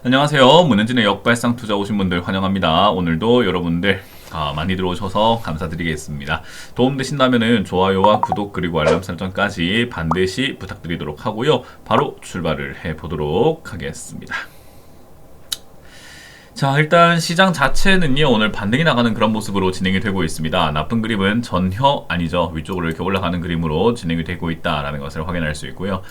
안녕하세요. 문현진의 역발상 투자 오신 분들 환영합니다. 오늘도 여러분들 많이 들어오셔서 감사드리겠습니다. 도움되신다면 좋아요와 구독 그리고 알람 설정까지 반드시 부탁드리도록 하고요. 바로 출발을 해보도록 하겠습니다. 자, 일단 시장 자체는요, 오늘 반등이 나가는 그런 모습으로 진행이 되고 있습니다. 나쁜 그림은 전혀 아니죠. 위쪽으로 이렇게 올라가는 그림으로 진행이 되고 있다라는 것을 확인할 수 있고요.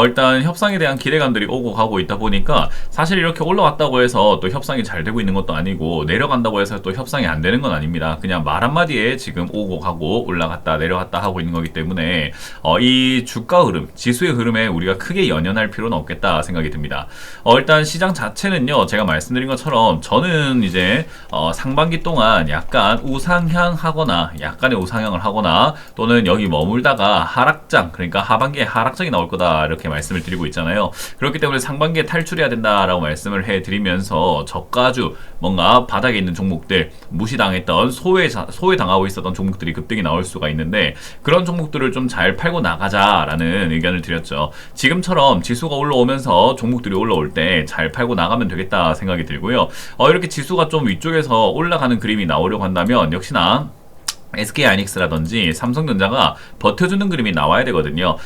일단 협상에 대한 기대감들이 오고 가고 있다 보니까 사실 이렇게 올라왔다고 해서 또 협상이 잘 되고 있는 것도 아니고 내려간다고 해서 또 협상이 안 되는 건 아닙니다. 그냥 말 한마디에 지금 오고 가고 올라갔다 내려갔다 하고 있는 거기 때문에 이 주가 흐름, 지수의 흐름에 우리가 크게 연연할 필요는 없겠다 생각이 듭니다. 일단 시장 자체는요, 제가 말씀드린 것처럼 저는 이제 상반기 동안 약간 우상향하거나 약간의 우상향을 하거나 또는 여기 머물다가 하락장, 그러니까 하반기에 하락장이 나올 거다 이렇게 말씀을 드리고 있잖아요. 그렇기 때문에 상반기에 탈출해야 된다라고 말씀을 해드리면서 저가주, 뭔가 바닥에 있는 종목들, 무시당했던 소외당하고 있었던 종목들이 급등이 나올 수가 있는데 그런 종목들을 좀 잘 팔고 나가자라는 의견을 드렸죠. 지금처럼 지수가 올라오면서 종목들이 올라올 때 잘 팔고 나가면 되겠다 생각이 들고요. 이렇게 지수가 좀 위쪽에서 올라가는 그림이 나오려고 한다면 역시나 SK하이닉스라든지 삼성전자가 버텨주는 그림이 나와야 되거든요.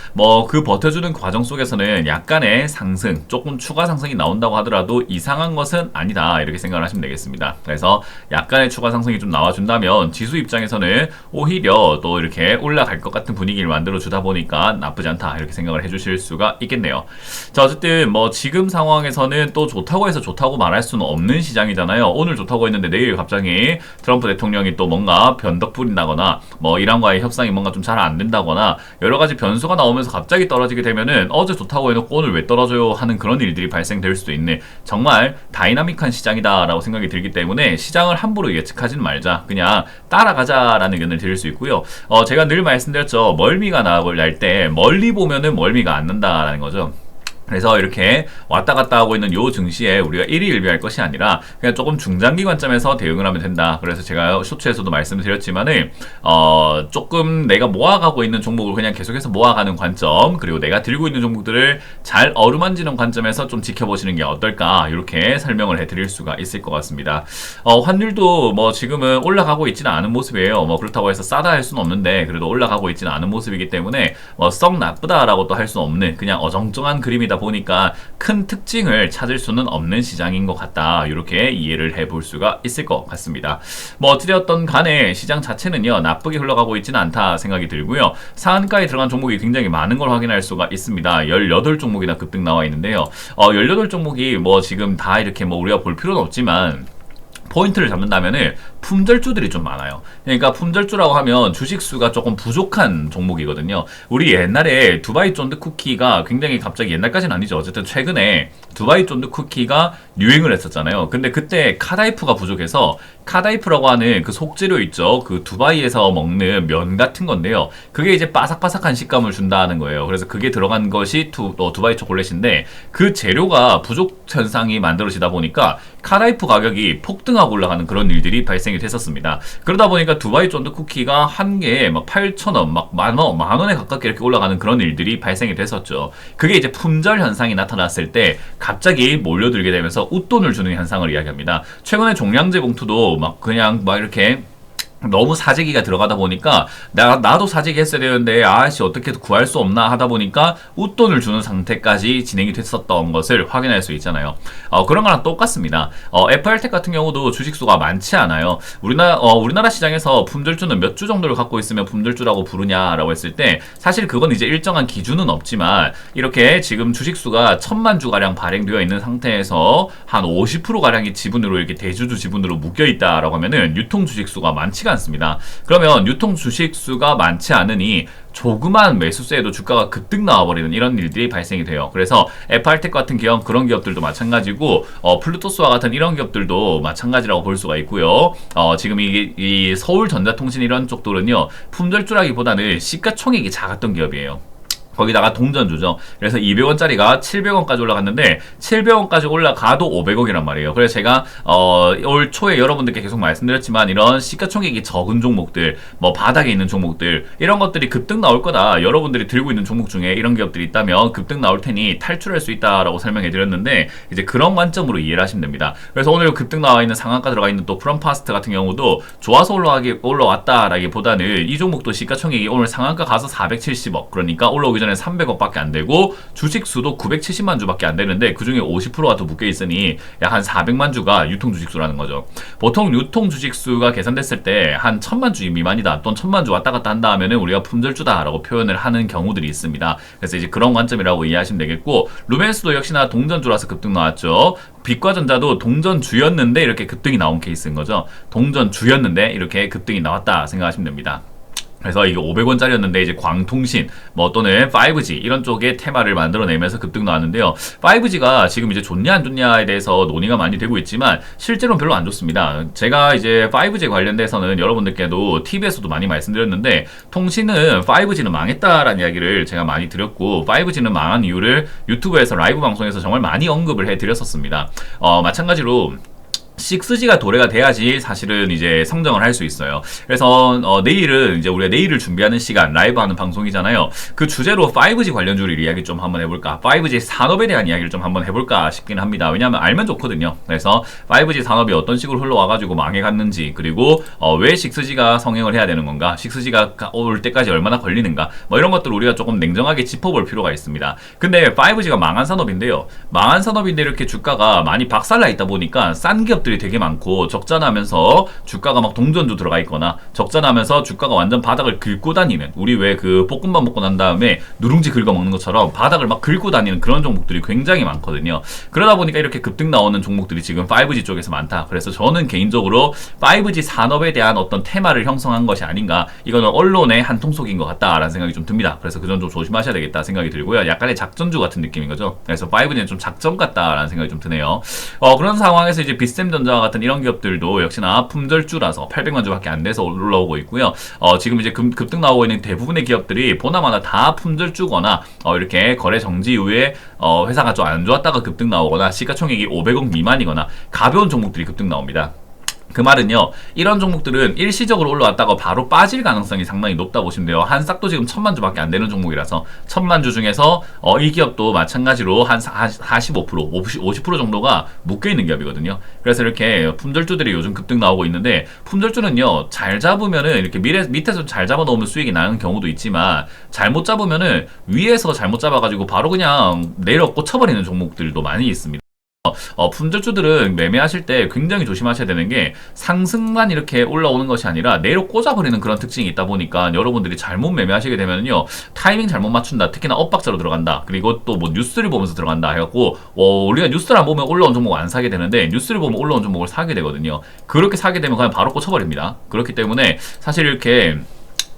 그 버텨주는 과정 속에서는 약간의 상승, 조금 추가 상승이 나온다고 하더라도 이상한 것은 아니다 이렇게 생각을 하시면 되겠습니다. 그래서 약간의 추가 상승이 좀 나와준다면 지수 입장에서는 오히려 또 이렇게 올라갈 것 같은 분위기를 만들어 주다 보니까 나쁘지 않다 이렇게 생각을 해주실 수가 있겠네요. 자, 어쨌든 지금 상황에서는 또 좋다고 해서 좋다고 말할 수는 없는 시장이잖아요. 오늘 좋다고 했는데 내일 갑자기 트럼프 대통령이 또 뭔가 변덕불이 나거나 이란과의 협상이 뭔가 좀 잘 안 된다거나 여러 가지 변수가 나오면서 갑자기 떨어지게 되면은 어제 좋다고 해놓고 오늘 왜 떨어져요 하는 그런 일들이 발생될 수도 있는 정말 다이나믹한 시장이다라고 생각이 들기 때문에 시장을 함부로 예측하지는 말자, 그냥 따라가자라는 의견을 드릴 수 있고요. 제가 늘 말씀드렸죠. 멀미가 날 때 멀리 보면은 멀미가 안 난다라는 거죠. 그래서 이렇게 왔다 갔다 하고 있는 요 증시에 우리가 일희일비할 것이 아니라 그냥 조금 중장기 관점에서 대응을 하면 된다. 그래서 제가 쇼츠에서도 말씀을 드렸지만은 조금 내가 모아가고 있는 종목을 그냥 계속해서 모아가는 관점, 그리고 내가 들고 있는 종목들을 잘 어루만지는 관점에서 좀 지켜보시는 게 어떨까, 이렇게 설명을 해드릴 수가 있을 것 같습니다. 환율도 지금은 올라가고 있지는 않은 모습이에요. 그렇다고 해서 싸다 할 수는 없는데 그래도 올라가고 있지는 않은 모습이기 때문에 썩 나쁘다라고 또 할 수는 없는 그냥 어정쩡한 그림이다 보니까 큰 특징을 찾을 수는 없는 시장인 것 같다, 이렇게 이해를 해볼 수가 있을 것 같습니다. 어찌되었던 간에 시장 자체는요, 나쁘게 흘러가고 있지는 않다 생각이 들고요. 상한가에 들어간 종목이 굉장히 많은 걸 확인할 수가 있습니다. 18종목이나 급등 나와 있는데요. 18종목이 지금 다 이렇게 우리가 볼 필요는 없지만 포인트를 잡는다면은 품절주들이 좀 많아요. 그러니까 품절주라고 하면 주식수가 조금 부족한 종목이거든요. 우리 옛날에 두바이 쫀득 쿠키가 굉장히 갑자기, 옛날까지는 아니죠, 어쨌든 최근에 두바이 쫀득 쿠키가 유행을 했었잖아요. 근데 그때 카다이프가 부족해서, 카다이프라고 하는 그 속재료 있죠, 그 두바이에서 먹는 면 같은 건데요, 그게 이제 바삭바삭한 식감을 준다는 거예요. 그래서 그게 들어간 것이 두바이 초콜릿인데 그 재료가 부족 현상이 만들어지다 보니까 카다이프 가격이 폭등하고 올라가는 그런 일들이 발생이 됐었습니다. 그러다 보니까 두바이 쫀득 쿠키가 한 개에 8,000원, 만원에 가깝게 이렇게 올라가는 그런 일들이 발생이 됐었죠. 그게 이제 품절 현상이 나타났을 때 갑자기 몰려들게 되면서 웃돈을 주는 현상을 이야기합니다. 최근에 종량제 봉투도 그냥 이렇게 너무 사재기가 들어가다 보니까 나도 사재기 했어야 되는데 아씨 어떻게 구할 수 없나 하다 보니까 웃돈을 주는 상태까지 진행이 됐었던 것을 확인할 수 있잖아요. 그런 거랑 똑같습니다. FR텍 같은 경우도 주식수가 많지 않아요. 우리나라 시장에서 품절주는 몇 주 정도를 갖고 있으면 품절주라고 부르냐라고 했을 때 사실 그건 이제 일정한 기준은 없지만 이렇게 지금 주식수가 1000만 주가량 발행되어 있는 상태에서 한 50%가량이 지분으로 이렇게 대주주 지분으로 묶여 있다라고 하면은 유통 주식수가 많지가 않습니다. 그러면 유통 주식수가 많지 않으니 조그만 매수세에도 주가가 급등 나와버리는 이런 일들이 발생이 돼요. 그래서 FR텍 같은 기업, 그런 기업들도 마찬가지고 플루토스와 같은 이런 기업들도 마찬가지라고 볼 수가 있고요. 지금 이 서울전자통신 이런 쪽들은요, 품절주라기보다는 시가총액이 작았던 기업이에요. 거기다가 동전주죠. 그래서 200원짜리가 700원까지 올라갔는데 700원까지 올라가도 500억이란 말이에요. 그래서 제가 올 초에 여러분들께 계속 말씀드렸지만 이런 시가총액이 적은 종목들, 뭐 바닥에 있는 종목들 이런 것들이 급등 나올 거다. 여러분들이 들고 있는 종목 중에 이런 기업들이 있다면 급등 나올 테니 탈출할 수 있다라고 설명해 드렸는데 이제 그런 관점으로 이해를 하시면 됩니다. 그래서 오늘 급등 나와 있는 상한가 들어가 있는 또 프롬파스트 같은 경우도 좋아서 올라왔다라기보다는 이 종목도 시가총액이 오늘 상한가 가서 470억, 그러니까 올라오기 전에 300억밖에 안 되고 주식 수도 970만 주밖에 안 되는데 그 중에 50%가 더 묶여 있으니 약 한 400만 주가 유통 주식 수라는 거죠. 보통 유통 주식 수가 계산됐을 때 한 1000만 주 미만이다 또는 1000만 주 왔다 갔다 한다 하면은 우리가 품절주다라고 표현을 하는 경우들이 있습니다. 그래서 이제 그런 관점이라고 이해하시면 되겠고, 루벤스도 역시나 동전주라서 급등 나왔죠. 빛과전자도 동전주였는데 이렇게 급등이 나온 케이스인 거죠. 동전주였는데 이렇게 급등이 나왔다 생각하시면 됩니다. 그래서 이게 500원짜리였는데 이제 광통신 뭐 또는 5G 이런 쪽의 테마를 만들어내면서 급등 나왔는데요. 5G가 지금 이제 좋냐 안 좋냐에 대해서 논의가 많이 되고 있지만 실제로는 별로 안 좋습니다. 제가 이제 5G 관련돼서는 여러분들께도 TV에서도 많이 말씀드렸는데, 통신은 5G는 망했다라는 이야기를 제가 많이 드렸고 5G는 망한 이유를 유튜브에서 라이브 방송에서 정말 많이 언급을 해드렸었습니다. 마찬가지로 6G가 도래가 돼야지 사실은 이제 성장을 할 수 있어요. 그래서 내일은 이제 우리가 내일을 준비하는 시간 라이브 하는 방송이잖아요. 그 주제로 5G 관련주를 이야기 좀 한번 해볼까, 5G 산업에 대한 이야기를 좀 한번 해볼까 싶긴 합니다. 왜냐하면 알면 좋거든요. 그래서 5G 산업이 어떤 식으로 흘러와가지고 망해갔는지, 그리고 왜 6G가 성행을 해야 되는 건가, 6G가 올 때까지 얼마나 걸리는가, 뭐 이런 것들을 우리가 조금 냉정하게 짚어볼 필요가 있습니다. 근데 5G가 망한 산업인데요. 망한 산업인데 이렇게 주가가 많이 박살나 있다 보니까 싼 기업들이 되게 많고, 적자나면서 주가가 막 동전도 들어가 있거나 적자나면서 주가가 완전 바닥을 긁고 다니는, 우리 왜 그 볶음밥 먹고 난 다음에 누룽지 긁어 먹는 것처럼 바닥을 막 긁고 다니는 그런 종목들이 굉장히 많거든요. 그러다 보니까 이렇게 급등 나오는 종목들이 지금 5G 쪽에서 많다. 그래서 저는 개인적으로 5G 산업에 대한 어떤 테마를 형성한 것이 아닌가, 이거는 언론의 한 통속인 것 같다라는 생각이 좀 듭니다. 그래서 그 점 좀 조심하셔야 되겠다 생각이 들고요. 약간의 작전주 같은 느낌인 거죠. 그래서 5G는 좀 작전 같다라는 생각이 좀 드네요. 그런 상황에서 이제 비스템전자와 같은 이런 기업들도 역시나 품절주라서 800만 주밖에 안 돼서 올라오고 있고요. 지금 이제 급등 나오고 있는 대부분의 기업들이 보나마나 다 품절주거나 이렇게 거래 정지 이후에 회사가 좀 안 좋았다가 급등 나오거나 시가총액이 500억 미만이거나 가벼운 종목들이 급등 나옵니다. 그 말은요, 이런 종목들은 일시적으로 올라왔다가 바로 빠질 가능성이 상당히 높다 보시면 돼요. 한싹도 지금 1000만 주밖에 안 되는 종목이라서 1000만 주 중에서 이 기업도 마찬가지로 한 45%, 50% 정도가 묶여있는 기업이거든요. 그래서 이렇게 품절주들이 요즘 급등 나오고 있는데, 품절주는요 잘 잡으면은 이렇게 밑에서 잘 잡아 놓으면 수익이 나는 경우도 있지만, 잘못 잡으면은 위에서 잘못 잡아가지고 바로 그냥 내려 꽂혀버리는 종목들도 많이 있습니다. 품절주들은 매매하실 때 굉장히 조심하셔야 되는 게, 상승만 이렇게 올라오는 것이 아니라 내려 꽂아버리는 그런 특징이 있다 보니까 여러분들이 잘못 매매하시게 되면요, 타이밍 잘못 맞춘다, 특히나 엇박자로 들어간다, 그리고 또 뭐 뉴스를 보면서 들어간다 해갖고 우리가 뉴스를 안 보면 올라온 종목 안 사게 되는데 뉴스를 보면 올라온 종목을 사게 되거든요. 그렇게 사게 되면 그냥 바로 꽂혀버립니다. 그렇기 때문에 사실 이렇게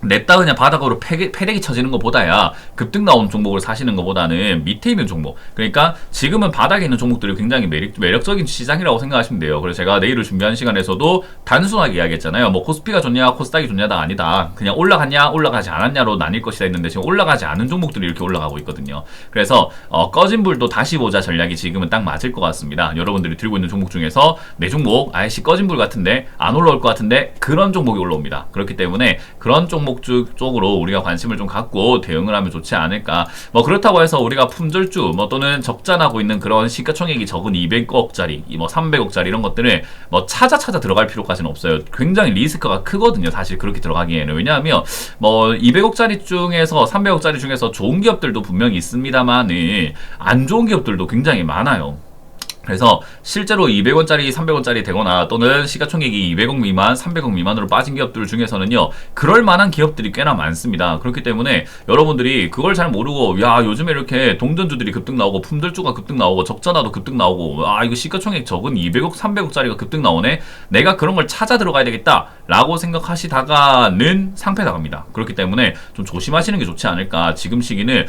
냅다 그냥 바닥으로 패대기 쳐지는 것보다야 급등 나온 종목을 사시는 것보다는 밑에 있는 종목, 그러니까 지금은 바닥에 있는 종목들이 굉장히 매력적인 시장이라고 생각하시면 돼요. 그래서 제가 내일을 준비하는 시간에서도 단순하게 이야기했잖아요. 뭐 코스피가 좋냐 코스닥이 좋냐가 아니다, 그냥 올라갔냐 올라가지 않았냐로 나뉠 것이다 했는데, 지금 올라가지 않은 종목들이 이렇게 올라가고 있거든요. 그래서 꺼진 불도 다시 보자 전략이 지금은 딱 맞을 것 같습니다. 여러분들이 들고 있는 종목 중에서 내 종목 아이씨 꺼진 불 같은데 안 올라올 것 같은데 그런 종목이 올라옵니다. 그렇기 때문에 그런 종목 쪽으로 우리가 관심을 좀 갖고 대응을 하면 좋지 않을까. 뭐 그렇다고 해서 우리가 품절주 뭐 또는 적자나고 있는 그런 시가총액이 적은 200억짜리 뭐 300억짜리 이런 것들을 뭐 찾아 들어갈 필요까지는 없어요. 굉장히 리스크가 크거든요, 사실 그렇게 들어가기에는. 왜냐하면 뭐 200억짜리 중에서 300억짜리 중에서 좋은 기업들도 분명히 있습니다만은 안 좋은 기업들도 굉장히 많아요. 그래서 실제로 200원짜리, 300원짜리 되거나 또는 시가총액이 200억 미만, 300억 미만으로 빠진 기업들 중에서는요, 그럴 만한 기업들이 꽤나 많습니다. 그렇기 때문에 여러분들이 그걸 잘 모르고, 야, 요즘에 이렇게 동전주들이 급등 나오고 품절주가 급등 나오고 적자나도 급등 나오고, 이거 시가총액 적은 200억, 300억짜리가 급등 나오네, 내가 그런 걸 찾아 들어가야 되겠다 라고 생각하시다가는 상패 나갑니다. 그렇기 때문에 좀 조심하시는 게 좋지 않을까. 지금 시기는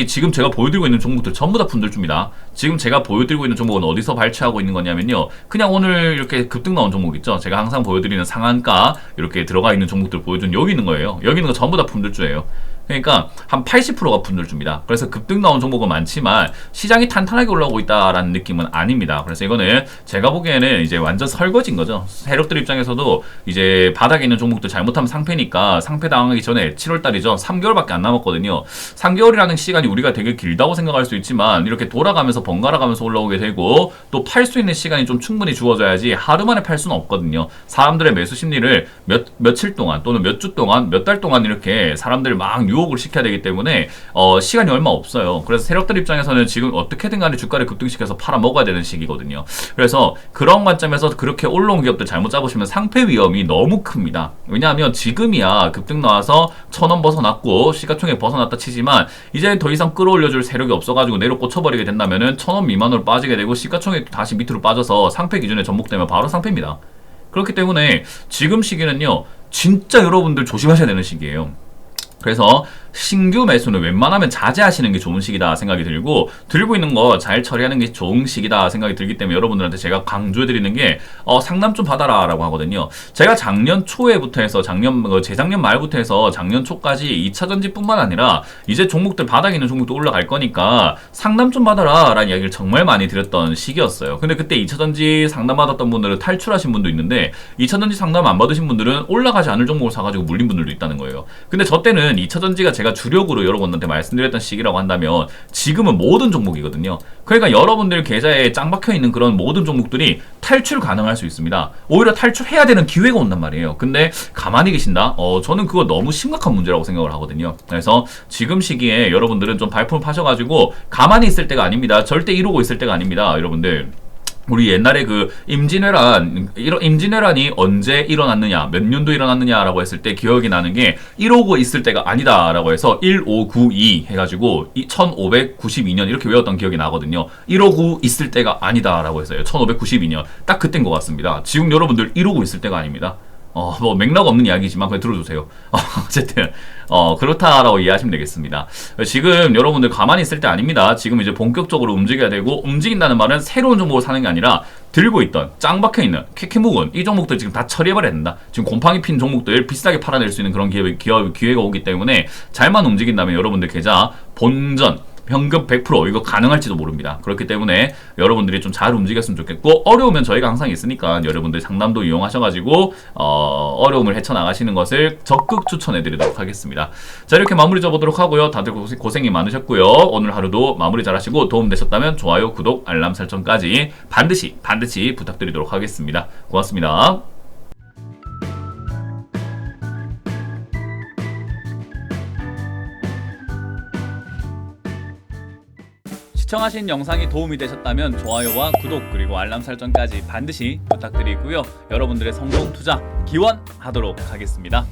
지금 제가 보여드리고 있는 종목들 전부 다 품절주입니다. 지금 제가 보여드리고 있는 종목은 어디서 발췌하고 있는 거냐면요, 그냥 오늘 이렇게 급등 나온 종목 있죠, 제가 항상 보여드리는 상한가 이렇게 들어가 있는 종목들 보여준 여기 있는 거예요. 여기 있는 거 전부 다 품절주예요. 그러니까 한 80%가 분들줍니다. 그래서 급등 나온 종목은 많지만 시장이 탄탄하게 올라오고 있다라는 느낌은 아닙니다. 그래서 이거는 제가 보기에는 이제 완전 설거지인 거죠. 세력들 입장에서도 이제 바닥에 있는 종목들 잘못하면 상패니까 상패 당하기 전에 7월달이죠. 3개월밖에 안 남았거든요. 3개월이라는 시간이 우리가 되게 길다고 생각할 수 있지만 이렇게 돌아가면서 번갈아 가면서 올라오게 되고 또 팔 수 있는 시간이 좀 충분히 주어져야지 하루 만에 팔 수는 없거든요. 사람들의 매수 심리를 며칠 동안 또는 몇 주 동안 몇 달 동안 이렇게 사람들을 막 유혹을 시켜야 되기 때문에 시간이 얼마 없어요. 그래서 세력들 입장에서는 지금 어떻게든 간에 주가를 급등시켜서 팔아 먹어야 되는 시기거든요. 그래서 그런 관점에서 그렇게 올라온 기업들 잘못 잡으시면 상패 위험이 너무 큽니다. 왜냐하면 지금이야 급등 나와서 1,000원 벗어났고 시가총액 벗어났다 치지만 이제 더 이상 끌어올려줄 세력이 없어가지고 내려 꽂혀버리게 된다면은 1,000원 미만으로 빠지게 되고 시가총액 다시 밑으로 빠져서 상패 기준에 전복되면 바로 상패입니다. 그렇기 때문에 지금 시기는요 진짜 여러분들 조심하셔야 되는 시기예요. 그래서 신규 매수는 웬만하면 자제하시는 게 좋은 시기다 생각이 들고 들고 있는 거 잘 처리하는 게 좋은 시기다 생각이 들기 때문에 여러분들한테 제가 강조해드리는 게 상담 좀 받아라 라고 하거든요. 제가 작년 초에부터 해서 재작년 말부터 해서 작년 초까지 2차전지뿐만 아니라 이제 종목들 바닥에 있는 종목도 올라갈 거니까 상담 좀 받아라 라는 이야기를 정말 많이 드렸던 시기였어요. 근데 그때 2차전지 상담 받았던 분들은 탈출하신 분도 있는데 2차전지 상담 안 받으신 분들은 올라가지 않을 종목을 사가지고 물린 분들도 있다는 거예요. 근데 저 때는 2차전지가 제가 주력으로 여러분한테 말씀드렸던 시기라고 한다면 지금은 모든 종목이거든요. 그러니까 여러분들 계좌에 짱 박혀 있는 그런 모든 종목들이 탈출 가능할 수 있습니다. 오히려 탈출해야 되는 기회가 온단 말이에요. 근데 가만히 계신다? 저는 그거 너무 심각한 문제라고 생각을 하거든요. 그래서 지금 시기에 여러분들은 좀 발품을 파셔가지고 가만히 있을 때가 아닙니다. 절대 이러고 있을 때가 아닙니다. 여러분들 우리 옛날에 그 임진왜란이 언제 일어났느냐, 몇 년도 일어났느냐라고 했을 때 기억이 나는 게 이러고 있을 때가 아니다라고 해서 1592 해가지고 1592년 이렇게 외웠던 기억이 나거든요. 이러고 있을 때가 아니다라고 했어요. 1592년 딱 그때인 것 같습니다. 지금 여러분들 이러고 있을 때가 아닙니다. 뭐 맥락 없는 이야기지만 그냥 들어주세요. 어쨌든 그렇다라고 이해하시면 되겠습니다. 지금 여러분들 가만히 있을 때 아닙니다. 지금 이제 본격적으로 움직여야 되고 움직인다는 말은 새로운 종목을 사는 게 아니라 들고 있던 짱 박혀있는 캐캐묵은 이 종목들 지금 다 처리해버려야 된다. 지금 곰팡이 핀 종목들 비싸게 팔아낼 수 있는 그런 기회가 오기 때문에 잘만 움직인다면 여러분들 계좌 본전 현금 100% 이거 가능할지도 모릅니다. 그렇기 때문에 여러분들이 좀 잘 움직였으면 좋겠고 어려우면 저희가 항상 있으니까 여러분들 상담도 이용하셔가지고 어려움을 헤쳐나가시는 것을 적극 추천해드리도록 하겠습니다. 자 이렇게 마무리 져보도록 하고요. 다들 고생이 많으셨고요. 오늘 하루도 마무리 잘하시고 도움되셨다면 좋아요, 구독, 알람 설정까지 반드시 부탁드리도록 하겠습니다. 고맙습니다. 시청하신 영상이 도움이 되셨다면 좋아요와 구독 그리고 알람 설정까지 반드시 부탁드리고요. 여러분들의 성공 투자 기원하도록 하겠습니다.